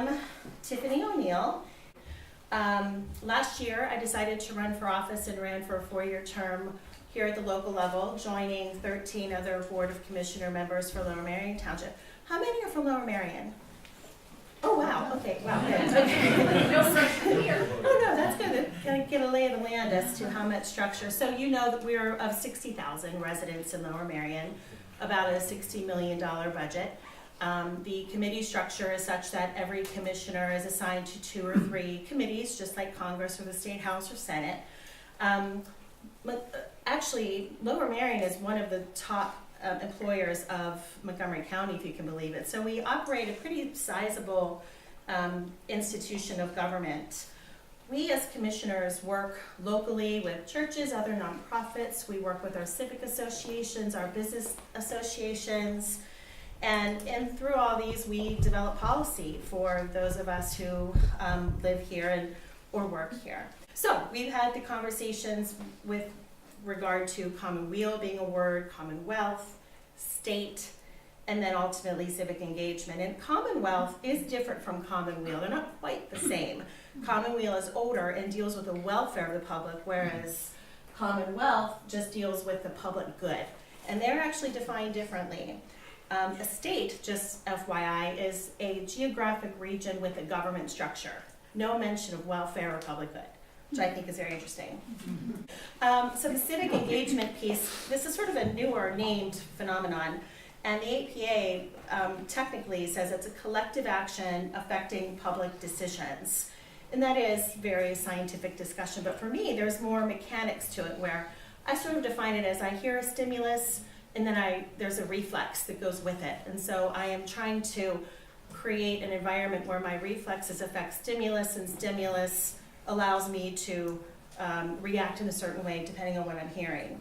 am Tiffany O'Neill. Last year, I decided to run for office and ran for a 4-year term here at the local level, joining 13 other Board of Commissioner members for Lower Merion Township. How many are from Lower Merion? Oh, wow. Okay, wow. Good. Oh, no, that's good. Gonna get a lay of the land as to how much structure. So you know that we're of 60,000 residents in Lower Merion, about a $60 million budget. The committee structure is such that every commissioner is assigned to 2 or 3 committees, just like Congress or the State House or Senate. But actually, Lower Merion is one of the top employers of Montgomery County, if you can believe it. So we operate a pretty sizable institution of government. We as commissioners work locally with churches, other nonprofits. We work with our civic associations, our business associations, and through all these we develop policy for those of us who live here or work here. So we've had the conversations with regard to Commonweal being a word, Commonwealth, state, and then ultimately civic engagement. And Commonwealth is different from Commonweal. They're not quite the same. Commonweal is older and deals with the welfare of the public, whereas Commonwealth just deals with the public good. And they're actually defined differently. A state, just FYI, is a geographic region with a government structure. No mention of welfare or public good, which I think is very interesting. So the civic engagement piece, this is sort of a newer named phenomenon, and the APA technically says it's a collective action affecting public decisions. And that is very scientific discussion, but for me, there's more mechanics to it where I sort of define it as I hear a stimulus, and then there's a reflex that goes with it. And so I am trying to create an environment where my reflexes affect stimulus, and stimulus allows me to react in a certain way depending on what I'm hearing.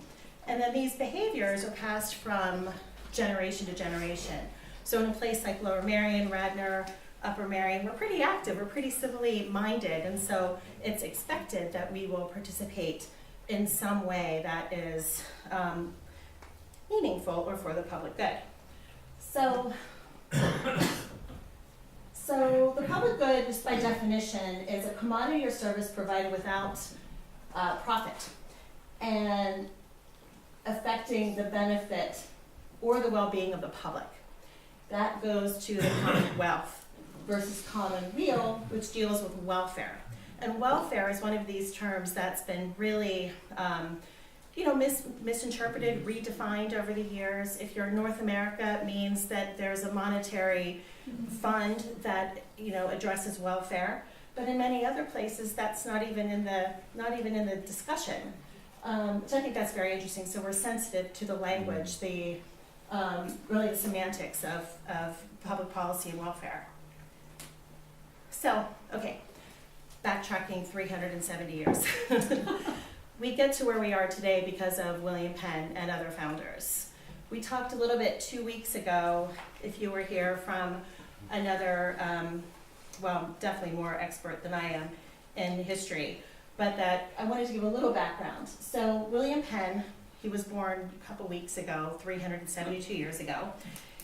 And then these behaviors are passed from generation to generation. So in a place like Lower Merion, Radnor, Upper Merion, we're pretty active, we're pretty civilly minded, and so it's expected that we will participate in some way that is meaningful or for the public good. So the public good, just by definition, is a commodity or service provided without profit and affecting the benefit or the well-being of the public. That goes to the Commonwealth versus Commonweal, which deals with welfare. And welfare is one of these terms that's been really misinterpreted, redefined over the years. If you're in North America, it means that there's a monetary fund that addresses welfare. But in many other places, that's not even in the discussion. Which I think that's very interesting. So we're sensitive to the language, really the semantics of public policy and welfare. So, okay, backtracking 370 years. We get to where we are today because of William Penn and other founders. We talked a little bit 2 weeks ago, if you were here, from another, definitely more expert than I am in history, but that I wanted to give a little background. So William Penn, he was born a couple weeks ago, 372 years ago.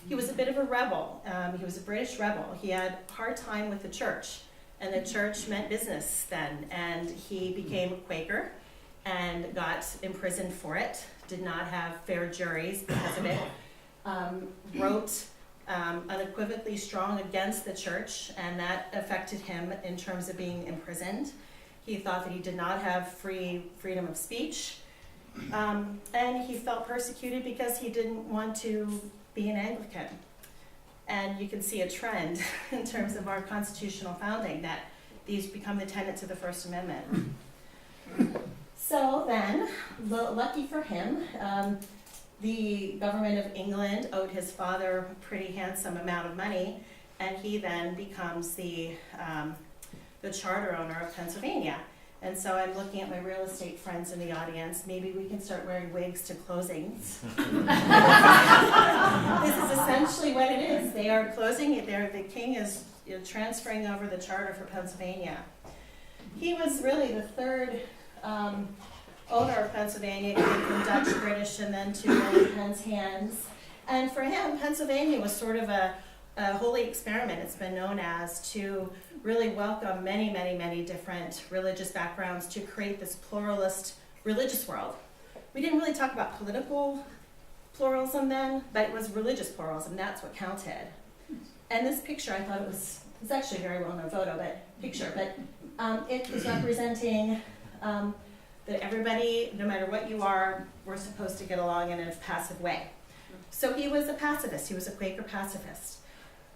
He was a bit of a rebel. He was a British rebel. He had a hard time with the church, and the church meant business then, and he became a Quaker and got imprisoned for it, did not have fair juries because of it, wrote unequivocally strong against the church, and that affected him in terms of being imprisoned. He thought that he did not have freedom of speech, and he felt persecuted because he didn't want to be an Anglican. And you can see a trend in terms of our constitutional founding that these become the tenets of the First Amendment. So then, lucky for him, the government of England owed his father a pretty handsome amount of money, and he then becomes the charter owner of Pennsylvania. And so I'm looking at my real estate friends in the audience. Maybe we can start wearing wigs to closings. This is essentially what it is. They are closing it. The king is transferring over the charter for Pennsylvania. He was really the third owner of Pennsylvania, came from Dutch, British, and then to William Penn's hands. And for him, Pennsylvania was sort of a a holy experiment, it's been known as, to really welcome many, many, many different religious backgrounds to create this pluralist religious world. We didn't really talk about political pluralism then, but it was religious pluralism, that's what counted. And this picture, I thought it's actually a very well-known photo, but it is representing that everybody, no matter what you are, we're supposed to get along in a passive way. So he was a pacifist, he was a Quaker pacifist.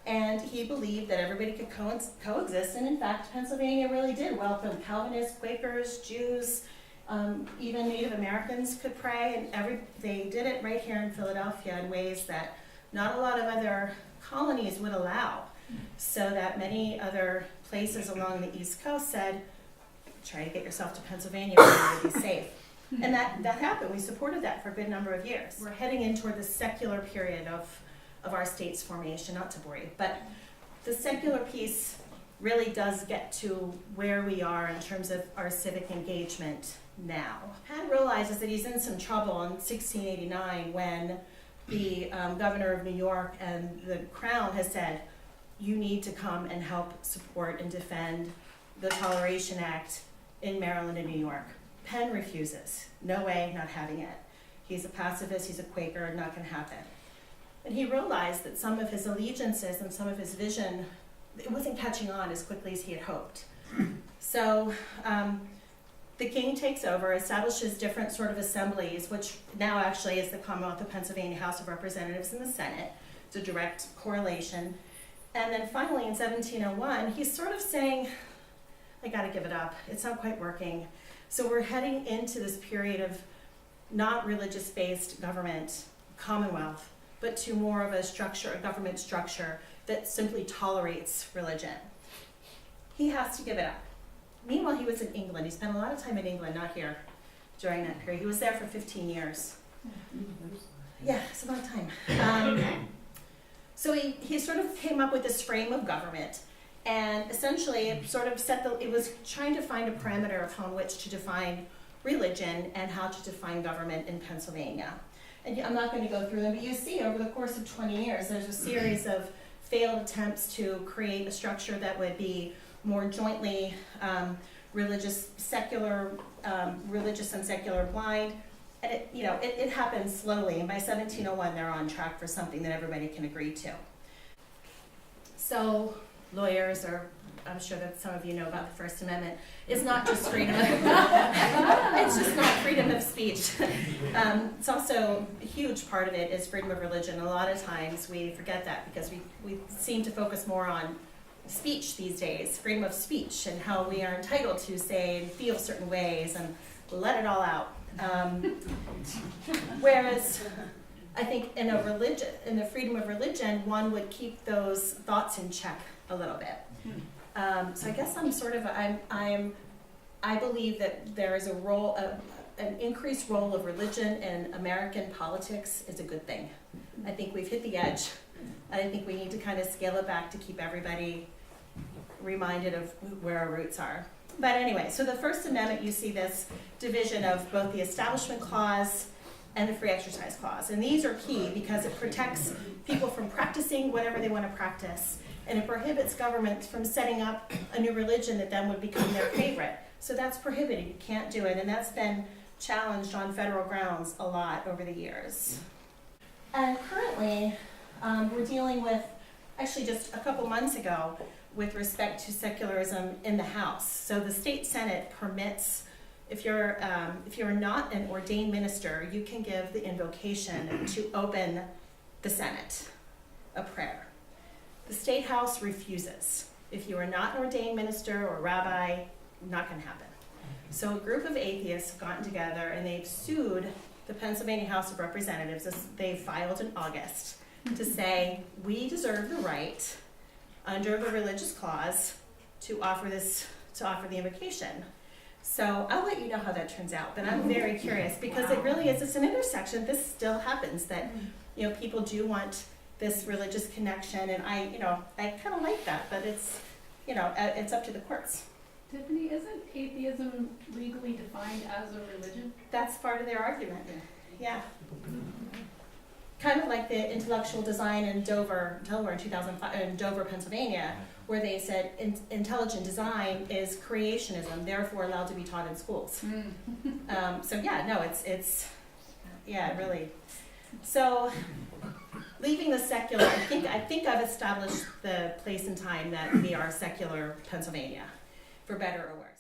And he believed that everybody could coexist, and in fact, Pennsylvania really did welcome Calvinists, Quakers, Jews, even Native Americans could pray, and they did it right here in Philadelphia in ways that not a lot of other colonies would allow. So that many other places along the East Coast said, try to get yourself to Pennsylvania where you would be safe. And that happened. We supported that for a good number of years. We're heading in toward the secular period of our state's formation, not to bore you, but the secular piece really does get to where we are in terms of our civic engagement now. Penn realizes that he's in some trouble in 1689 when the governor of New York and the Crown has said, you need to come and help support and defend the Toleration Act in Maryland and New York. Penn refuses. No way, not having it. He's a pacifist, he's a Quaker, not going to happen. And he realized that some of his allegiances and some of his vision, it wasn't catching on as quickly as he had hoped. So the king takes over, establishes different sort of assemblies, which now actually is the Commonwealth of Pennsylvania House of Representatives and the Senate. It's a direct correlation. And then finally in 1701, he's sort of saying, I gotta give it up. It's not quite working. So we're heading into this period of not religious-based government, Commonwealth, but to more of a structure, a government structure that simply tolerates religion. He has to give it up. Meanwhile, he was in England. He spent a lot of time in England, not here, during that period. He was there for 15 years. Yeah, it's a long time. So he sort of came up with this frame of government, and essentially it sort of it was trying to find a parameter upon which to define religion and how to define government in Pennsylvania. And I'm not going to go through them, but you see over the course of 20 years, there's a series of failed attempts to create a structure that would be more jointly religious and secular blind. And it happens slowly, and by 1701 they're on track for something that everybody can agree to. So lawyers are, I'm sure that some of you know about the First Amendment, is not just freedom of, it's just not freedom of speech. It's also, a huge part of it is freedom of religion. A lot of times we forget that because we seem to focus more on speech these days, freedom of speech, and how we are entitled to say and feel certain ways and let it all out. Whereas I think in the freedom of religion, one would keep those thoughts in check a little bit. So I guess I believe that there is an increased role of religion in American politics is a good thing. I think we've hit the edge. I think we need to kind of scale it back to keep everybody reminded of where our roots are. But anyway, so the First Amendment, you see this division of both the Establishment Clause and the Free Exercise Clause. And these are key because it protects people from practicing whatever they want to practice. And it prohibits governments from setting up a new religion that then would become their favorite. So that's prohibited. You can't do it. And that's been challenged on federal grounds a lot over the years. And currently, we're dealing with, actually just a couple months ago, with respect to secularism in the House. So the state Senate permits, if you're not an ordained minister, you can give the invocation to open the Senate, a prayer. The state House refuses. If you are not an ordained minister or rabbi, not going to happen. So a group of atheists have gotten together and they've sued the Pennsylvania House of Representatives, as they filed in August, to say we deserve the right under the religious clause to offer the invocation. So I'll let you know how that turns out, but I'm very curious because it really is, it's an intersection. This still happens that, people do want this religious connection, and I kind of like that, but it's up to the courts. Tiffany, isn't atheism legally defined as a religion? That's part of their argument. Yeah. kind of like the intellectual design in Delaware in 2005, in Dover, Pennsylvania, where they said intelligent design is creationism, therefore allowed to be taught in schools. So yeah, no, it's yeah, really. So leaving the secular, I think I've established the place and time that we are secular Pennsylvania, for better or worse.